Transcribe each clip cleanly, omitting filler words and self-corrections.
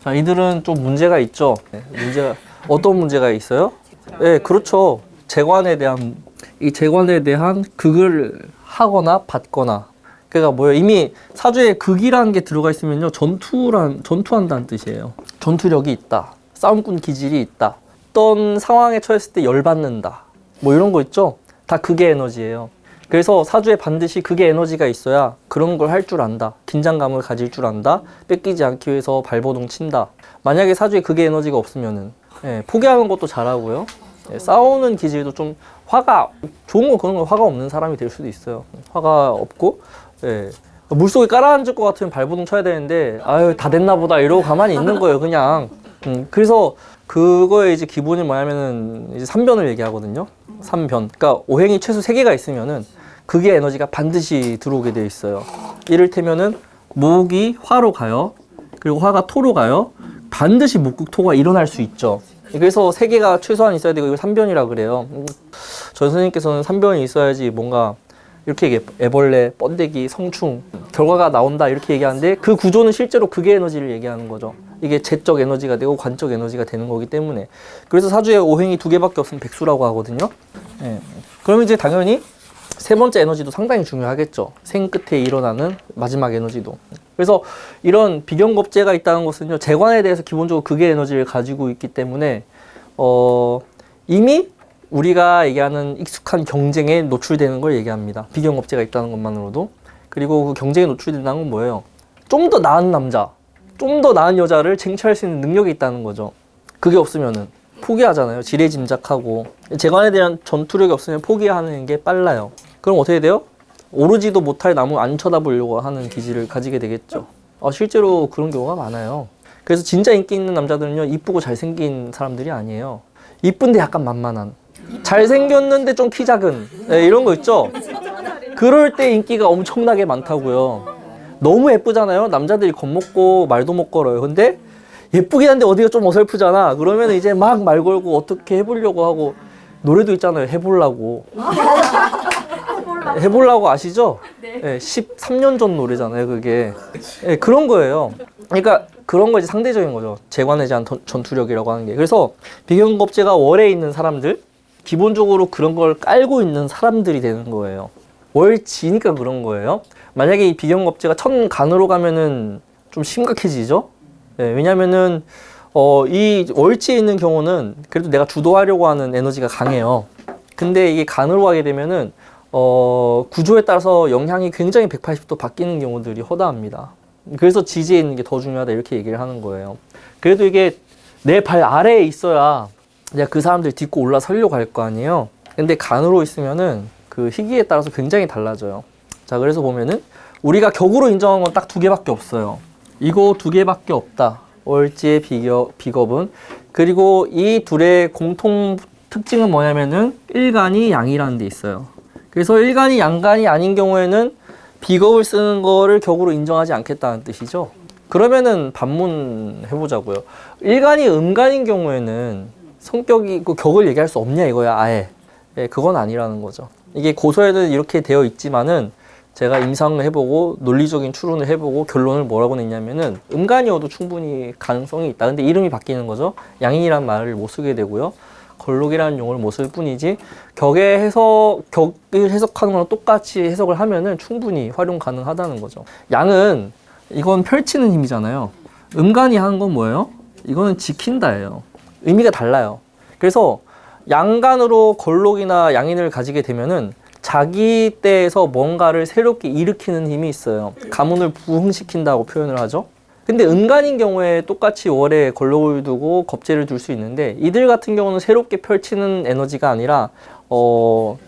자, 이들은 좀 문제가 있죠. 어떤 문제가 있어요? 네, 그렇죠. 이 재관에 대한 극을 하거나 받거나. 그러니까 뭐예요? 이미 사주에 극이라는 게 들어가 있으면요. 전투한다는 뜻이에요. 전투력이 있다. 싸움꾼 기질이 있다. 어떤 상황에 처했을 때 열받는다. 뭐 이런 거 있죠? 다 극의 에너지예요. 그래서 사주에 반드시 극의 에너지가 있어야 그런 걸 할 줄 안다. 긴장감을 가질 줄 안다. 뺏기지 않기 위해서 발버둥 친다. 만약에 사주에 극의 에너지가 없으면은 포기하는 것도 잘하고요. 싸우는 기질도 좀 좋은 거 그런 거 화가 없는 사람이 될 수도 있어요. 화가 없고 물속에 깔아앉을 것 같으면 발버둥 쳐야 되는데 아유 다 됐나 보다 이러고 가만히 있는 거예요 그냥. 그래서 그거의 이제 기본이 뭐냐면은 이제 3변을 얘기하거든요. 3변. 그러니까 오행이 최소 3개가 있으면은 극의 에너지가 반드시 들어오게 돼 있어요. 이를테면은 목이 화로 가요. 그리고 화가 토로 가요. 반드시 목극토가 일어날 수 있죠. 그래서 3개가 최소한 있어야 되고 이걸 3변이라 그래요. 저희 선생님께서는 3변이 있어야지 뭔가 이렇게 얘기해요. 애벌레, 번데기, 성충 결과가 나온다 이렇게 얘기하는데 그 구조는 실제로 극의 에너지를 얘기하는 거죠. 이게 재적 에너지가 되고 관적 에너지가 되는 거기 때문에. 그래서 사주에 오행이 2개밖에 없으면 백수라고 하거든요. 그러면 이제 당연히 3번째 에너지도 상당히 중요하겠죠. 생 끝에 일어나는 마지막 에너지도. 그래서 이런 비경겁제가 있다는 것은요. 재관에 대해서 기본적으로 극의 에너지를 가지고 있기 때문에 이미 우리가 얘기하는 익숙한 경쟁에 노출되는 걸 얘기합니다. 비경겁제가 있다는 것만으로도. 그리고 그 경쟁에 노출된다는 건 뭐예요? 좀 더 나은 남자, 좀 더 나은 여자를 쟁취할 수 있는 능력이 있다는 거죠. 그게 없으면은 포기하잖아요. 지레짐작하고. 재관에 대한 전투력이 없으면 포기하는 게 빨라요. 그럼 어떻게 돼요? 오르지도 못할 나무 안 쳐다보려고 하는 기질을 가지게 되겠죠. 실제로 그런 경우가 많아요. 그래서 진짜 인기 있는 남자들은요, 이쁘고 잘생긴 사람들이 아니에요. 이쁜데 약간 만만한. 잘생겼는데 좀 키 작은. 이런 거 있죠? 그럴 때 인기가 엄청나게 많다고요. 너무 예쁘잖아요. 남자들이 겁먹고 말도 못 걸어요. 근데 예쁘긴 한데 어디가 좀 어설프잖아. 그러면 이제 막 말 걸고 어떻게 해보려고 하고 노래도 있잖아요. 해보려고. 해보려고 아시죠? 네. 13년 전 노래잖아요. 그게. 그런 거예요. 그러니까 그런 거 이제 상대적인 거죠. 재관에 대한 전투력이라고 하는 게. 그래서 비경겁제가 월에 있는 사람들, 기본적으로 그런 걸 깔고 있는 사람들이 되는 거예요. 월지니까 그런 거예요. 만약에 이 비경겁제가 천간으로 가면은 좀 심각해지죠. 왜냐면은 이 월지에 있는 경우는 그래도 내가 주도하려고 하는 에너지가 강해요. 근데 이게 간으로 가게 되면은 구조에 따라서 영향이 굉장히 180도 바뀌는 경우들이 허다합니다. 그래서 지지에 있는 게 더 중요하다 이렇게 얘기를 하는 거예요. 그래도 이게 내 발 아래에 있어야 내가 그 사람들 딛고 올라서려고 할 거 아니에요. 근데 간으로 있으면은 그 희귀에 따라서 굉장히 달라져요. 자, 그래서 보면은 우리가 격으로 인정한 건 딱 2개밖에 없어요. 이거 2개밖에 없다. 월지의 비겁은. 그리고 이 둘의 공통 특징은 뭐냐면은 일간이 양이라는 데 있어요. 그래서 일간이 양간이 아닌 경우에는 비겁을 쓰는 거를 격으로 인정하지 않겠다는 뜻이죠. 그러면은 반문해보자고요. 일간이 음간인 경우에는 성격이 그 격을 얘기할 수 없냐 이거야 아예. 그건 아니라는 거죠. 이게 고서에는 이렇게 되어 있지만은 제가 임상을 해보고 논리적인 추론을 해보고 결론을 뭐라고 냈냐면은 음간이어도 충분히 가능성이 있다. 근데 이름이 바뀌는 거죠. 양인이라는 말을 못 쓰게 되고요. 걸록이라는 용어를 못 쓸 뿐이지 격을 해석하는 거랑 똑같이 해석을 하면은 충분히 활용 가능하다는 거죠. 양은 이건 펼치는 힘이잖아요. 음간이 하는 건 뭐예요? 이거는 지킨다예요. 의미가 달라요. 그래서 양간으로 걸록이나 양인을 가지게 되면은 자기 때에서 뭔가를 새롭게 일으키는 힘이 있어요. 가문을 부흥시킨다고 표현을 하죠. 근데 음간인 경우에 똑같이 월에 걸록을 두고 겁재를 둘 수 있는데 이들 같은 경우는 새롭게 펼치는 에너지가 아니라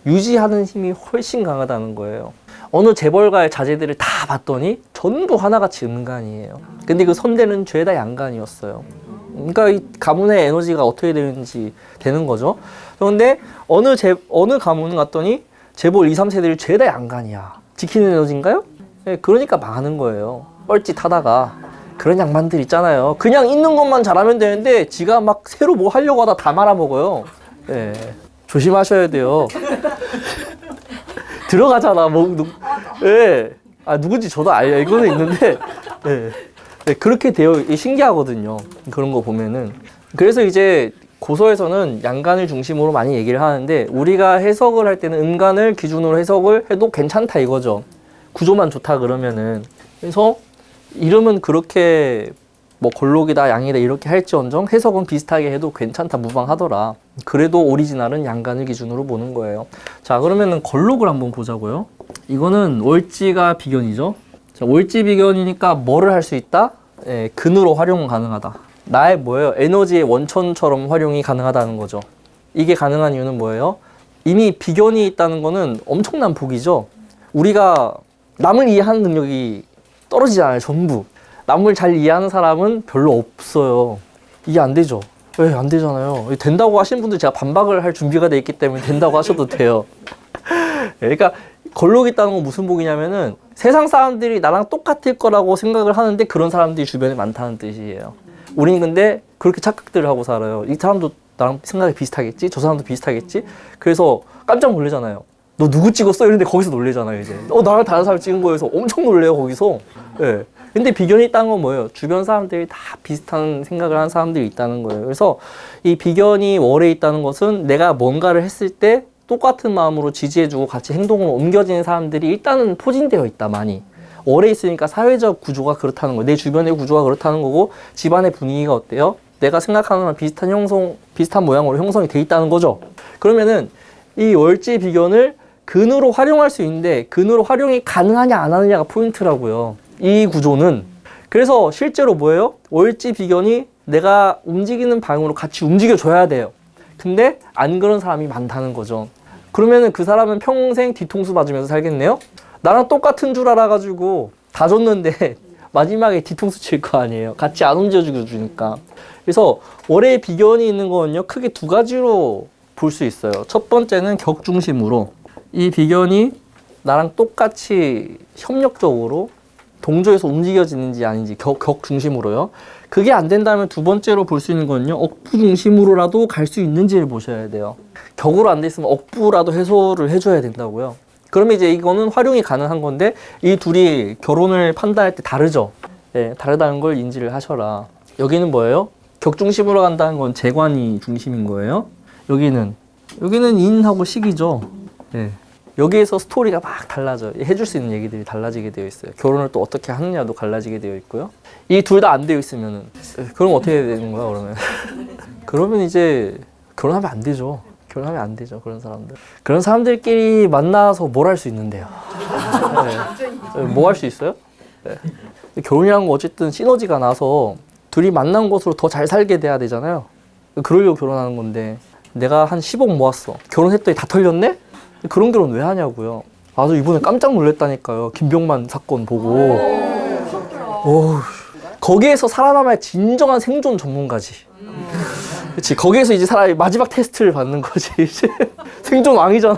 유지하는 힘이 훨씬 강하다는 거예요. 어느 재벌가의 자제들을 다 봤더니 전부 하나같이 음간이에요. 근데 그 선대는 죄다 양간이었어요. 그러니까 이 가문의 에너지가 어떻게 되는 거죠. 그런데 어느 가문 갔더니 재벌 2, 3세들이 죄다 양간이야. 지키는 에너지인가요? 그러니까 망하는 거예요. 뻘짓하다가. 그런 양반들 있잖아요. 그냥 있는 것만 잘하면 되는데 지가 막 새로 뭐 하려고 하다 다 말아먹어요. 조심하셔야 돼요. 들어가잖아. 누군지 저도 알고는 있는데 네, 그렇게 신기하거든요. 그런 거 보면은. 그래서 이제 고서에서는 양간을 중심으로 많이 얘기를 하는데 우리가 해석을 할 때는 음간을 기준으로 해석을 해도 괜찮다 이거죠. 구조만 좋다 그러면은. 그래서 이름은 그렇게 뭐 걸록이다 양이다 이렇게 할지언정 해석은 비슷하게 해도 괜찮다 무방하더라. 그래도 오리지널은 양간을 기준으로 보는 거예요. 자, 그러면은 걸록을 한번 보자고요. 이거는 월지가 비견이죠. 자, 월지 비견이니까 뭐를 할 수 있다? 예, 근으로 활용 가능하다. 나의 뭐예요? 에너지의 원천처럼 활용이 가능하다는 거죠. 이게 가능한 이유는 뭐예요? 이미 비견이 있다는 거는 엄청난 복이죠. 우리가 남을 이해하는 능력이 떨어지잖아요, 전부. 남을 잘 이해하는 사람은 별로 없어요. 이해 안 되죠? 왜 안 되잖아요. 된다고 하시는 분들 제가 반박을 할 준비가 돼 있기 때문에 된다고 하셔도 돼요. 그러니까 걸록이 있다는 건 무슨 복이냐면은 세상 사람들이 나랑 똑같을 거라고 생각을 하는데 그런 사람들이 주변에 많다는 뜻이에요. 우리는 근데 그렇게 착각들을 하고 살아요. 이 사람도 나랑 생각이 비슷하겠지? 저 사람도 비슷하겠지? 그래서 깜짝 놀라잖아요. 너 누구 찍었어? 이런데 거기서 놀래잖아요, 이제. 나랑 다른 사람 찍은 거에서 엄청 놀래요, 거기서. 예. 근데 비견이 있다는 건 뭐예요? 주변 사람들이 다 비슷한 생각을 하는 사람들이 있다는 거예요. 그래서 이 비견이 월에 있다는 것은 내가 뭔가를 했을 때 똑같은 마음으로 지지해주고 같이 행동으로 옮겨지는 사람들이 일단은 포진되어 있다, 많이. 월에 있으니까 사회적 구조가 그렇다는 거예요. 내 주변의 구조가 그렇다는 거고 집안의 분위기가 어때요? 내가 생각하는 거랑 비슷한 모양으로 형성이 돼 있다는 거죠. 그러면은 이 월지 비견을 근으로 활용할 수 있는데 근으로 활용이 가능하냐 안 하느냐가 포인트라고요. 이 구조는. 그래서 실제로 뭐예요? 월지 비견이 내가 움직이는 방향으로 같이 움직여줘야 돼요. 근데 안 그런 사람이 많다는 거죠. 그러면은 그 사람은 평생 뒤통수 맞으면서 살겠네요? 나랑 똑같은 줄 알아가지고 다 줬는데 마지막에 뒤통수 칠 거 아니에요. 같이 안 움직여주니까. 그래서 월의 비견이 있는 거는요, 크게 두 가지로 볼 수 있어요. 첫 번째는 격중심으로. 이 비견이 나랑 똑같이 협력적으로 동조해서 움직여지는지 아닌지 격 중심으로요. 그게 안 된다면 두 번째로 볼 수 있는 거는요, 억부 중심으로라도 갈 수 있는지를 보셔야 돼요. 격으로 안 돼 있으면 억부라도 해소를 해줘야 된다고요. 그러면 이제 이거는 활용이 가능한 건데 이 둘이 결혼을 판단할 때 다르죠. 네, 다르다는 걸 인지를 하셔라. 여기는 뭐예요? 격 중심으로 간다는 건 재관이 중심인 거예요. 여기는 인하고 식이죠. 네. 여기에서 스토리가 막 달라져요. 해줄 수 있는 얘기들이 달라지게 되어 있어요. 결혼을 또 어떻게 하느냐도 달라지게 되어 있고요. 이 둘 다 안 되어 있으면은 그럼 어떻게 되는 거야, 그러면? 그러면 이제 결혼하면 안 되죠. 결혼하면 안 되죠, 그런 사람들. 그런 사람들끼리 만나서 뭘 할 수 있는데요. 네. 뭐 할 수 있어요? 네. 결혼이라는 거 어쨌든 시너지가 나서 둘이 만난 곳으로 더 잘 살게 돼야 되잖아요. 그러려고 결혼하는 건데 내가 한 10억 모았어. 결혼했더니 다 털렸네? 그런 결혼 왜 하냐고요. 저 이번에 깜짝 놀랐다니까요. 김병만 사건 보고. 오, 거기에서 살아남아야 진정한 생존 전문가지. 그치, 거기에서 이제 사람이 마지막 테스트를 받는 거지. 이제 생존 왕이잖아.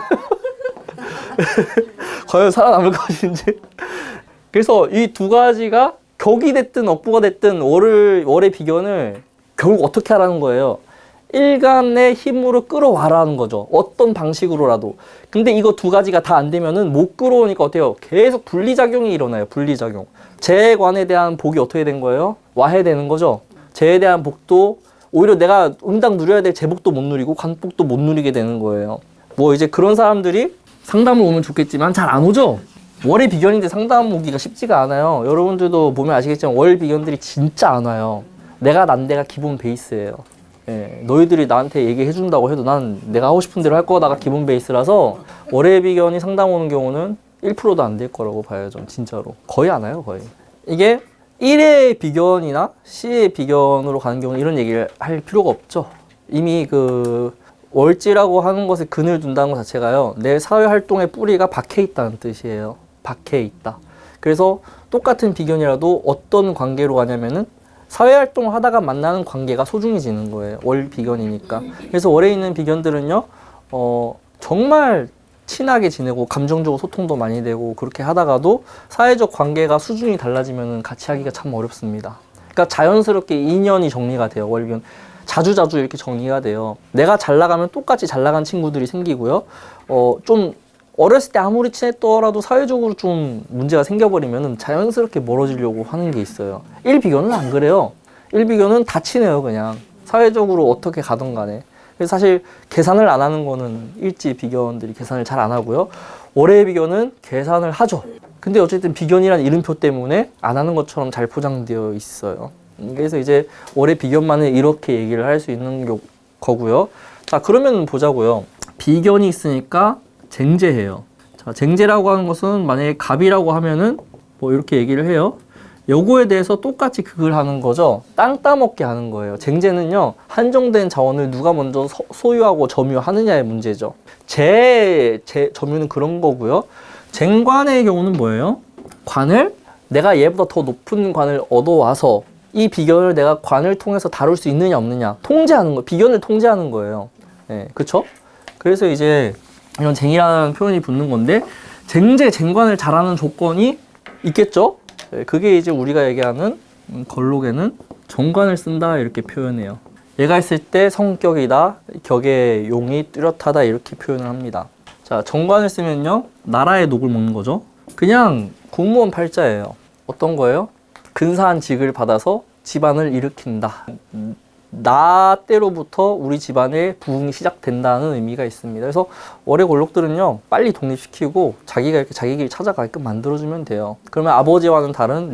과연 살아남을 것인지. 그래서 이 두 가지가 격이 됐든 억부가 됐든 월의 비견을 결국 어떻게 하라는 거예요. 일간의 힘으로 끌어와라는 거죠. 어떤 방식으로라도. 근데 이거 두 가지가 다 안 되면은 못 끌어오니까 어때요? 계속 분리작용이 일어나요. 분리작용. 재관에 대한 복이 어떻게 된 거예요? 와해되는 거죠. 재에 대한 복도 오히려 내가 응당 누려야 될 재복도 못 누리고 관복도 못 누리게 되는 거예요. 뭐 이제 그런 사람들이 상담을 오면 좋겠지만 잘 안 오죠? 월의 비견인데 상담 오기가 쉽지가 않아요. 여러분들도 보면 아시겠지만 월 비견들이 진짜 안 와요. 내가 난 데가 기본 베이스예요. 예, 너희들이 나한테 얘기해 준다고 해도 난 내가 하고 싶은 대로 할 거다가 기본 베이스라서 월의 비견이 상담 오는 경우는 1%도 안 될 거라고 봐야죠. 진짜로. 거의 안 와요, 거의. 이게 1의 비견이나 C의 비견으로 가는 경우는 이런 얘기를 할 필요가 없죠. 이미 그 월지라고 하는 것에 근을 둔다는 것 자체가요, 내 사회활동의 뿌리가 박혀 있다는 뜻이에요. 박혀 있다. 그래서 똑같은 비견이라도 어떤 관계로 가냐면은 사회활동을 하다가 만나는 관계가 소중해지는 거예요. 월 비견이니까. 그래서 월에 있는 비견들은요, 정말 친하게 지내고 감정적으로 소통도 많이 되고 그렇게 하다가도 사회적 관계가 수준이 달라지면 같이 하기가 참 어렵습니다. 그러니까 자연스럽게 인연이 정리가 돼요. 월 비견. 자주자주 이렇게 정리가 돼요. 내가 잘 나가면 똑같이 잘 나간 친구들이 생기고요. 좀 어렸을 때 아무리 친했더라도 사회적으로 좀 문제가 생겨버리면 자연스럽게 멀어지려고 하는 게 있어요. 1비교는 안 그래요. 1비교는 다 친해요, 그냥. 사회적으로 어떻게 가든 간에. 그래서 사실 계산을 안 하는 거는 일지 비견들이 계산을 잘 안 하고요. 월의 비견은 계산을 하죠. 근데 어쨌든 비견이란 이름표 때문에 안 하는 것처럼 잘 포장되어 있어요. 그래서 이제 월의 비견만을 이렇게 얘기를 할 수 있는 거고요. 자, 그러면 보자고요. 비견이 있으니까 쟁제해요. 자, 쟁제라고 하는 것은 만약에 갑이라고 하면은 뭐 이렇게 얘기를 해요. 요거에 대해서 똑같이 그걸 하는 거죠. 땅 따먹게 하는 거예요. 쟁제는요, 한정된 자원을 누가 먼저 소유하고 점유하느냐의 문제죠. 점유는 그런 거고요. 쟁관의 경우는 뭐예요? 관을 내가 얘보다 더 높은 관을 얻어와서 이 비견을 내가 관을 통해서 다룰 수 있느냐 없느냐 통제하는 거, 비견을 통제하는 거예요. 네, 그렇죠? 그래서 이제 이런 쟁이라는 표현이 붙는 건데, 쟁관을 잘하는 조건이 있겠죠? 네, 그게 이제 우리가 얘기하는 걸록에는 정관을 쓴다 이렇게 표현해요. 얘가 했을 때 성격이다, 격의 용이 뚜렷하다 이렇게 표현을 합니다. 자, 정관을 쓰면요, 나라의 녹을 먹는 거죠. 그냥 공무원 팔자예요. 어떤 거예요? 근사한 직을 받아서 집안을 일으킨다. 나 때로부터 우리 집안의 부흥이 시작된다는 의미가 있습니다. 그래서 월의 권록들은요, 빨리 독립시키고 자기가 이렇게 자기 길 찾아가게끔 만들어주면 돼요. 그러면 아버지와는 다른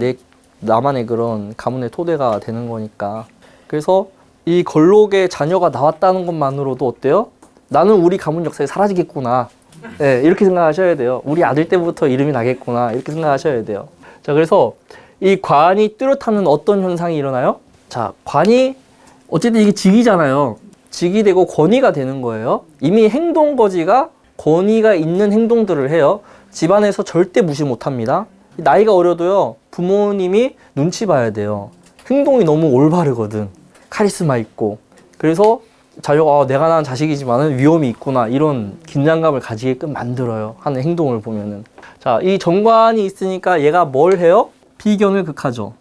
나만의 그런 가문의 토대가 되는 거니까. 그래서 이 권록의 자녀가 나왔다는 것만으로도 어때요? 나는 우리 가문 역사에 사라지겠구나. 네, 이렇게 생각하셔야 돼요. 우리 아들 때부터 이름이 나겠구나. 이렇게 생각하셔야 돼요. 자, 그래서 이 관이 뚜렷하면 어떤 현상이 일어나요? 자, 관이 어쨌든 이게 직이잖아요. 직이 되고 권위가 되는 거예요. 이미 행동거지가 권위가 있는 행동들을 해요. 집안에서 절대 무시 못합니다. 나이가 어려도요, 부모님이 눈치 봐야 돼요. 행동이 너무 올바르거든. 카리스마 있고. 그래서 자녀가 내가 낳은 자식이지만 위험이 있구나, 이런 긴장감을 가지게끔 만들어요. 하는 행동을 보면은. 자, 이 정관이 있으니까 얘가 뭘 해요? 비견을 극하죠.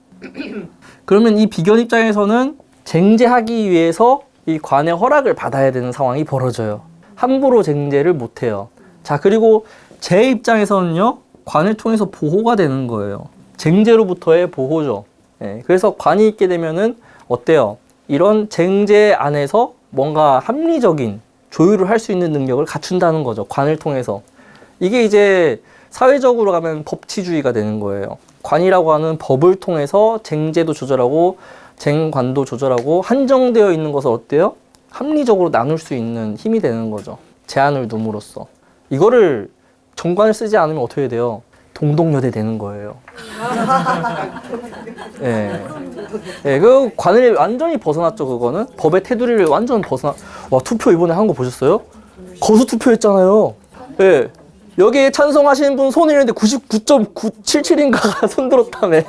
그러면 이 비견 입장에서는 쟁제하기 위해서 이 관의 허락을 받아야 되는 상황이 벌어져요. 함부로 쟁제를 못해요. 자, 그리고 제 입장에서는요, 관을 통해서 보호가 되는 거예요. 쟁제로부터의 보호죠. 네, 그래서 관이 있게 되면은 어때요? 이런 쟁제 안에서 뭔가 합리적인 조율을 할 수 있는 능력을 갖춘다는 거죠. 관을 통해서. 이게 이제 사회적으로 가면 법치주의가 되는 거예요. 관이라고 하는 법을 통해서 쟁제도 조절하고 쟁관도 조절하고 한정되어 있는 것을 어때요? 합리적으로 나눌 수 있는 힘이 되는 거죠. 제한을 둠으로써. 이거를 정관을 쓰지 않으면 어떻게 돼요? 동독여대 되는 거예요. 예. 예, 그 관을 완전히 벗어났죠, 그거는. 법의 테두리를 완전 와, 투표 이번에 한 거 보셨어요? 거수 투표했잖아요. 예. 여기에 찬성하시는 분 손이 있는데 99.977인가가 손들었다며.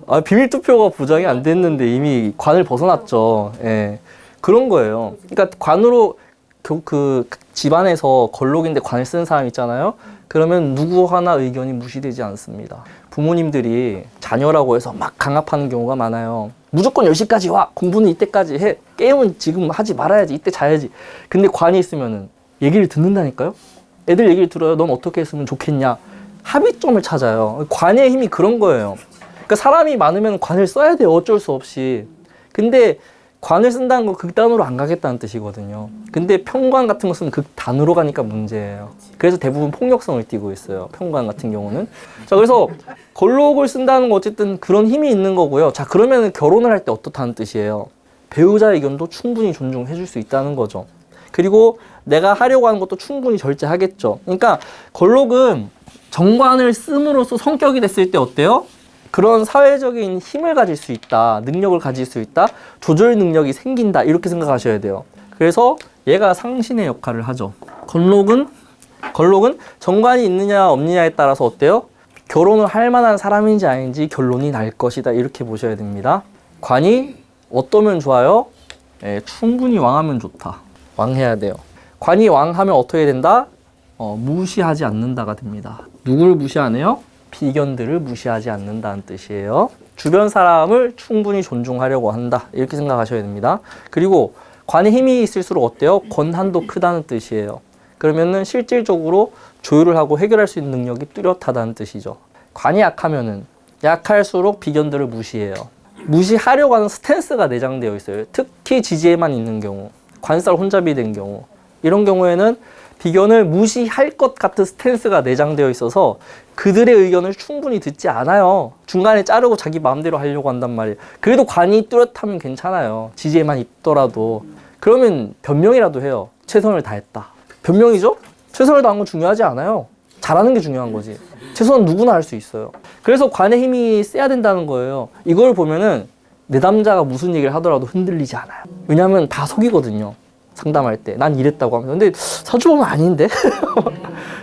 아, 비밀투표가 보장이 안 됐는데 이미 관을 벗어났죠. 예. 그런 거예요. 그러니까 관으로 그 집안에서 걸록인데 관을 쓰는 사람 있잖아요. 그러면 누구 하나 의견이 무시되지 않습니다. 부모님들이 자녀라고 해서 막 강압하는 경우가 많아요. 무조건 10시까지 와! 공부는 이때까지 해! 게임은 지금 하지 말아야지! 이때 자야지! 근데 관이 있으면은 얘기를 듣는다니까요? 애들 얘기를 들어요. 넌 어떻게 했으면 좋겠냐? 합의점을 찾아요. 관의 힘이 그런 거예요. 그러니까 사람이 많으면 관을 써야 돼요. 어쩔 수 없이. 근데 관을 쓴다는 건 극단으로 안 가겠다는 뜻이거든요. 근데 평관 같은 것은 극단으로 가니까 문제예요. 그래서 대부분 폭력성을 띠고 있어요. 평관 같은 경우는. 자, 그래서 걸록을 쓴다는 건 어쨌든 그런 힘이 있는 거고요. 자, 그러면 결혼을 할 때 어떻다는 뜻이에요? 배우자의 의견도 충분히 존중해 줄 수 있다는 거죠. 그리고 내가 하려고 하는 것도 충분히 절제하겠죠. 그러니까 걸록은 정관을 씀으로써 성격이 됐을 때 어때요? 그런 사회적인 힘을 가질 수 있다, 능력을 가질 수 있다, 조절 능력이 생긴다, 이렇게 생각하셔야 돼요. 그래서 얘가 상신의 역할을 하죠. 걸록은 정관이 있느냐 없느냐에 따라서 어때요? 결혼을 할 만한 사람인지 아닌지 결론이 날 것이다, 이렇게 보셔야 됩니다. 관이 어떠면 좋아요? 예, 충분히 왕하면 좋다. 왕해야 돼요. 관이 왕하면 어떻게 된다? 무시하지 않는다가 됩니다. 누굴 무시하네요? 비견들을 무시하지 않는다는 뜻이에요. 주변 사람을 충분히 존중하려고 한다, 이렇게 생각하셔야 됩니다. 그리고 관의 힘이 있을수록 어때요? 권한도 크다는 뜻이에요. 그러면은 실질적으로 조율을 하고 해결할 수 있는 능력이 뚜렷하다는 뜻이죠. 관이 약하면은 약할수록 비견들을 무시해요. 무시하려고 하는 스탠스가 내장되어 있어요. 특히 지지에만 있는 경우, 관살 혼잡이 된 경우, 이런 경우에는 비견을 무시할 것 같은 스탠스가 내장되어 있어서 그들의 의견을 충분히 듣지 않아요. 중간에 자르고 자기 마음대로 하려고 한단 말이에요. 그래도 관이 뚜렷하면 괜찮아요. 지지에만 있더라도. 그러면 변명이라도 해요. 최선을 다했다. 변명이죠? 최선을 다한 건 중요하지 않아요. 잘하는 게 중요한 거지. 최선은 누구나 할 수 있어요. 그래서 관의 힘이 세야 된다는 거예요. 이걸 보면은 내담자가 무슨 얘기를 하더라도 흔들리지 않아요. 왜냐하면 다 속이거든요. 상담할 때 난 이랬다고 하면서. 근데 사주 보면 아닌데?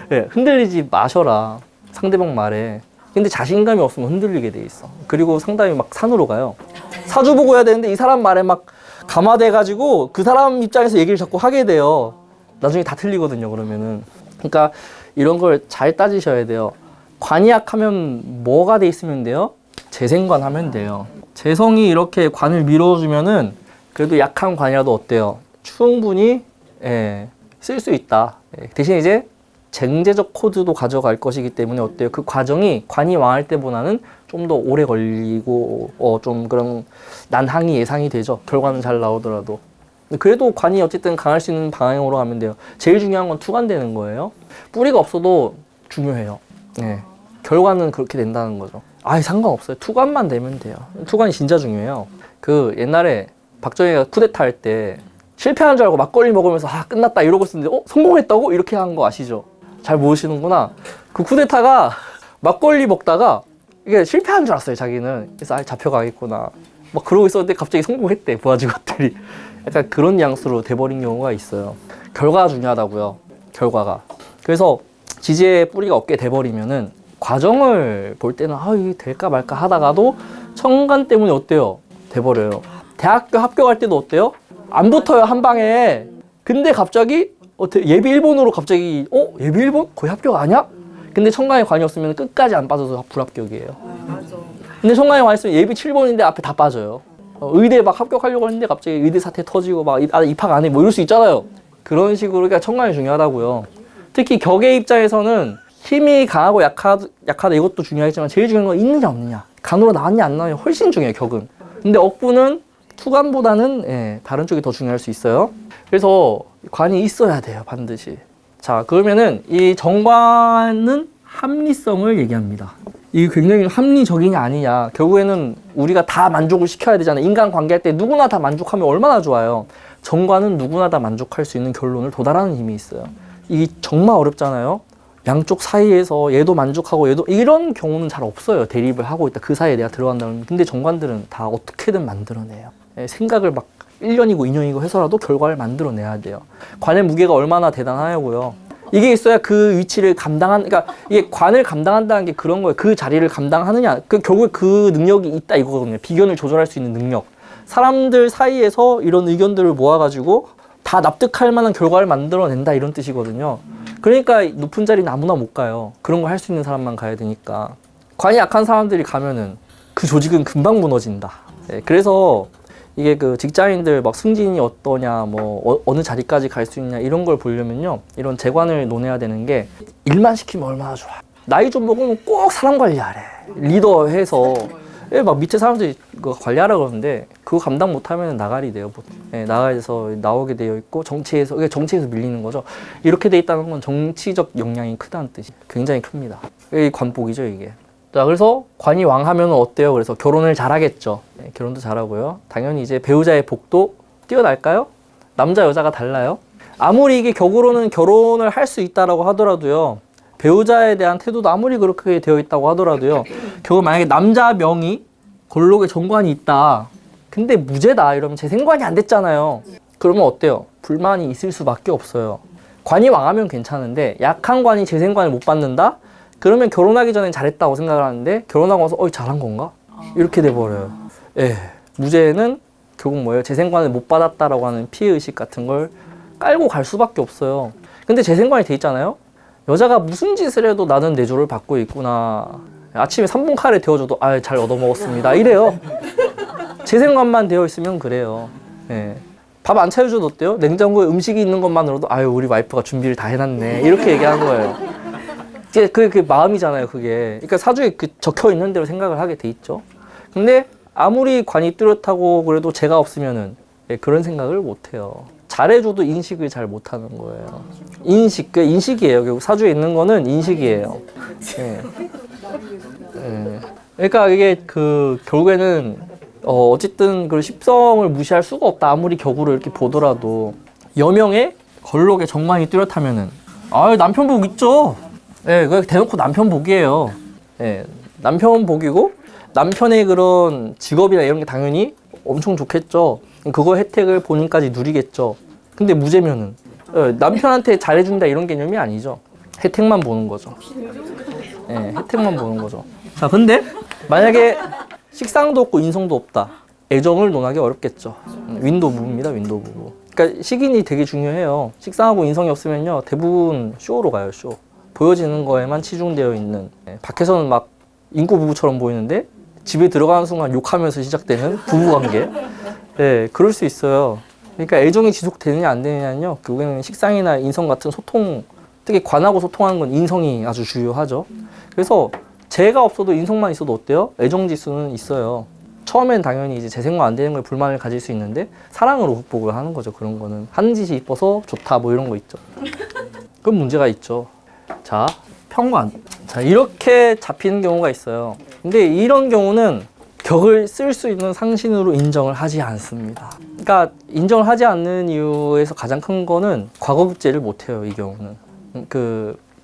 네, 흔들리지 마셔라. 상대방 말에. 근데 자신감이 없으면 흔들리게 돼 있어. 그리고 상담이 막 산으로 가요. 사주 보고 해야 되는데 이 사람 말에 막 감화돼가지고 그 사람 입장에서 얘기를 자꾸 하게 돼요. 나중에 다 틀리거든요, 그러면은. 그러니까 이런 걸 잘 따지셔야 돼요. 관이 약하면 뭐가 돼 있으면 돼요? 재생관 하면 돼요. 재성이 이렇게 관을 밀어주면은 그래도 약한 관이라도 어때요? 충분히 쓸 수 있다. 대신 이제 쟁제적 코드도 가져갈 것이기 때문에 어때요? 그 과정이 관이 왕할 때보다는 좀 더 오래 걸리고 좀 그런 난항이 예상이 되죠. 결과는 잘 나오더라도. 그래도 관이 어쨌든 강할 수 있는 방향으로 가면 돼요. 제일 중요한 건 투관되는 거예요. 뿌리가 없어도 중요해요. 결과는 그렇게 된다는 거죠. 아예 상관없어요. 투관만 되면 돼요. 투관이 진짜 중요해요. 그 옛날에 박정희가 쿠데타 할 때 실패한 줄 알고 막걸리 먹으면서 끝났다 이러고 있었는데 성공했다고? 이렇게 한 거 아시죠? 잘 모르시는구나. 그 쿠데타가 막걸리 먹다가 이게 실패한 줄 알았어요, 자기는. 그래서 잡혀가겠구나. 막 그러고 있었는데 갑자기 성공했대, 부하직원들이. 약간 그런 뉘앙스로 돼버린 경우가 있어요. 결과가 중요하다고요. 결과가. 그래서 지지의 뿌리가 없게 돼버리면은 과정을 볼 때는 이게 될까 말까 하다가도 천간 때문에 어때요? 돼버려요. 대학교 합격할 때도 어때요? 안 붙어요, 한 방에. 근데 갑자기 예비 1번으로 갑자기 예비 1번? 거의 합격 아니야? 근데 천간에 관이 없으면 끝까지 안 빠져서 불합격이에요. 맞아. 근데 천간에 관이 있으면 예비 7번인데 앞에 다 빠져요. 의대 막 합격하려고 했는데 갑자기 의대 사태 터지고 막 입학 안 해 뭐 이럴 수 있잖아요. 그런 식으로. 그러니까 천간이 중요하다고요. 특히 격의 입장에서는 힘이 강하고 약하다 이것도 중요하지만 제일 중요한 건 있느냐 없느냐. 간으로 나왔냐 안 나왔냐 훨씬 중요해요, 격은. 근데 억부는 투관보다는 다른 쪽이 더 중요할 수 있어요. 그래서 관이 있어야 돼요, 반드시. 자, 그러면은 이 정관은 합리성을 얘기합니다. 이게 굉장히 합리적이냐 아니냐. 결국에는 우리가 다 만족을 시켜야 되잖아요. 인간 관계할 때 누구나 다 만족하면 얼마나 좋아요. 정관은 누구나 다 만족할 수 있는 결론을 도달하는 힘이 있어요. 이게 정말 어렵잖아요. 양쪽 사이에서 얘도 만족하고 얘도 이런 경우는 잘 없어요. 대립을 하고 있다. 그 사이에 내가 들어간다면. 근데 정관들은 다 어떻게든 만들어내요. 생각을 막 1년이고 2년이고 해서라도 결과를 만들어내야 돼요. 관의 무게가 얼마나 대단하냐고요. 이게 있어야 그 위치를 그러니까 이게 관을 감당한다는 게 그런 거예요. 그 자리를 감당하느냐. 결국에 그 능력이 있다 이거거든요. 비견을 조절할 수 있는 능력. 사람들 사이에서 이런 의견들을 모아가지고 다 납득할 만한 결과를 만들어낸다 이런 뜻이거든요. 그러니까 높은 자리는 아무나 못 가요. 그런 거 할 수 있는 사람만 가야 되니까. 관이 약한 사람들이 가면은 그 조직은 금방 무너진다. 그래서 이게 그 직장인들 막 승진이 어떠냐, 뭐 어느 자리까지 갈 수 있냐 이런 걸 보려면요, 이런 재관을 논해야 되는 게 일만 시키면 얼마나 좋아. 나이 좀 먹으면 꼭 사람 관리하래. 리더 해서 막 밑에 사람들이 그거 관리하라 그러는데 그거 감당 못하면 나가리 돼요. 나가서 나오게 되어 있고 정치에서 밀리는 거죠. 이렇게 돼 있다는 건 정치적 영향이 크다는 뜻이 굉장히 큽니다. 이 관복이죠 이게. 자, 그래서 관이 왕하면 어때요? 그래서 결혼을 잘하겠죠. 결혼도 잘하고요. 당연히 이제 배우자의 복도 뛰어날까요? 남자 여자가 달라요. 아무리 이게 격으로는 결혼을 할 수 있다라고 하더라도요, 배우자에 대한 태도도 아무리 그렇게 되어 있다고 하더라도요, 결국 만약에 남자 명의 골록에 정관이 있다. 근데 무죄다 이러면 재생관이 안 됐잖아요. 그러면 어때요? 불만이 있을 수밖에 없어요. 관이 왕하면 괜찮은데 약한 관이 재생관을 못 받는다? 그러면 결혼하기 전엔 잘했다고 생각을 하는데 결혼하고 나서 잘한 건가? 이렇게 돼버려요. 무죄는 결국 뭐예요? 재생관을 못 받았다라고 하는 피해의식 같은 걸 깔고 갈 수밖에 없어요. 근데 재생관이 돼 있잖아요? 여자가 무슨 짓을 해도 나는 내조를 받고 있구나. 아침에 3분 카레 데워줘도 잘 얻어먹었습니다. 이래요. 재생관만 되어 있으면 그래요. 밥 안 차려줘도 어때요? 냉장고에 음식이 있는 것만으로도 아유 우리 와이프가 준비를 다 해놨네 이렇게 얘기하는 거예요. 이게 그 마음이잖아요 그게. 그러니까 사주에 그 적혀 있는 대로 생각을 하게 돼 있죠. 근데 아무리 관이 뚜렷하고 그래도 제가 없으면은 그런 생각을 못 해요. 잘해줘도 인식을 잘 못하는 거예요. 인식, 그 인식이에요. 결국 사주에 있는 거는 인식이에요. 네. 네. 그러니까 이게 그 결국에는 어쨌든 그 십성을 무시할 수가 없다. 아무리 격으로 이렇게 보더라도 여명의 걸록의 정관이 뚜렷하면은 아유 남편 복 있죠. 예, 네, 대놓고 남편 복이에요. 예, 네, 남편 복이고 남편의 그런 직업이나 이런 게 당연히 엄청 좋겠죠. 그거 혜택을 본인까지 누리겠죠. 근데 무죄면은 남편한테 잘해준다 이런 개념이 아니죠. 혜택만 보는 거죠. 예, 네, 혜택만 보는 거죠. 자, 근데 만약에 식상도 없고 인성도 없다. 애정을 논하기 어렵겠죠. 윈도 부부입니다. 윈도 부부. 그러니까 식인이 되게 중요해요. 식상하고 인성이 없으면요. 대부분 쇼로 가요. 쇼. 보여지는 거에만 치중되어 있는. 밖에서는 막 인고 부부처럼 보이는데 집에 들어가는 순간 욕하면서 시작되는 부부관계. 네, 그럴 수 있어요. 그러니까 애정이 지속되느냐 안 되느냐는요. 결국에는 식상이나 인성 같은 소통, 특히 관하고 소통하는 건 인성이 아주 중요하죠. 그래서 제가 없어도 인성만 있어도 어때요? 애정 지수는 있어요. 처음엔 당연히 이제 재생만 안 되는 걸 불만을 가질 수 있는데 사랑으로 극복을 하는 거죠. 그런 거는 하는 짓이 이뻐서 좋다 뭐 이런 거 있죠. 그건 문제가 있죠. 자, 평관. 자, 이렇게 잡히는 경우가 있어요. 근데 이런 경우는 격을 쓸 수 있는 상신으로 인정을 하지 않습니다. 그러니까 인정을 하지 않는 이유에서 가장 큰 거는 과거급제를 못 해요. 이 경우는.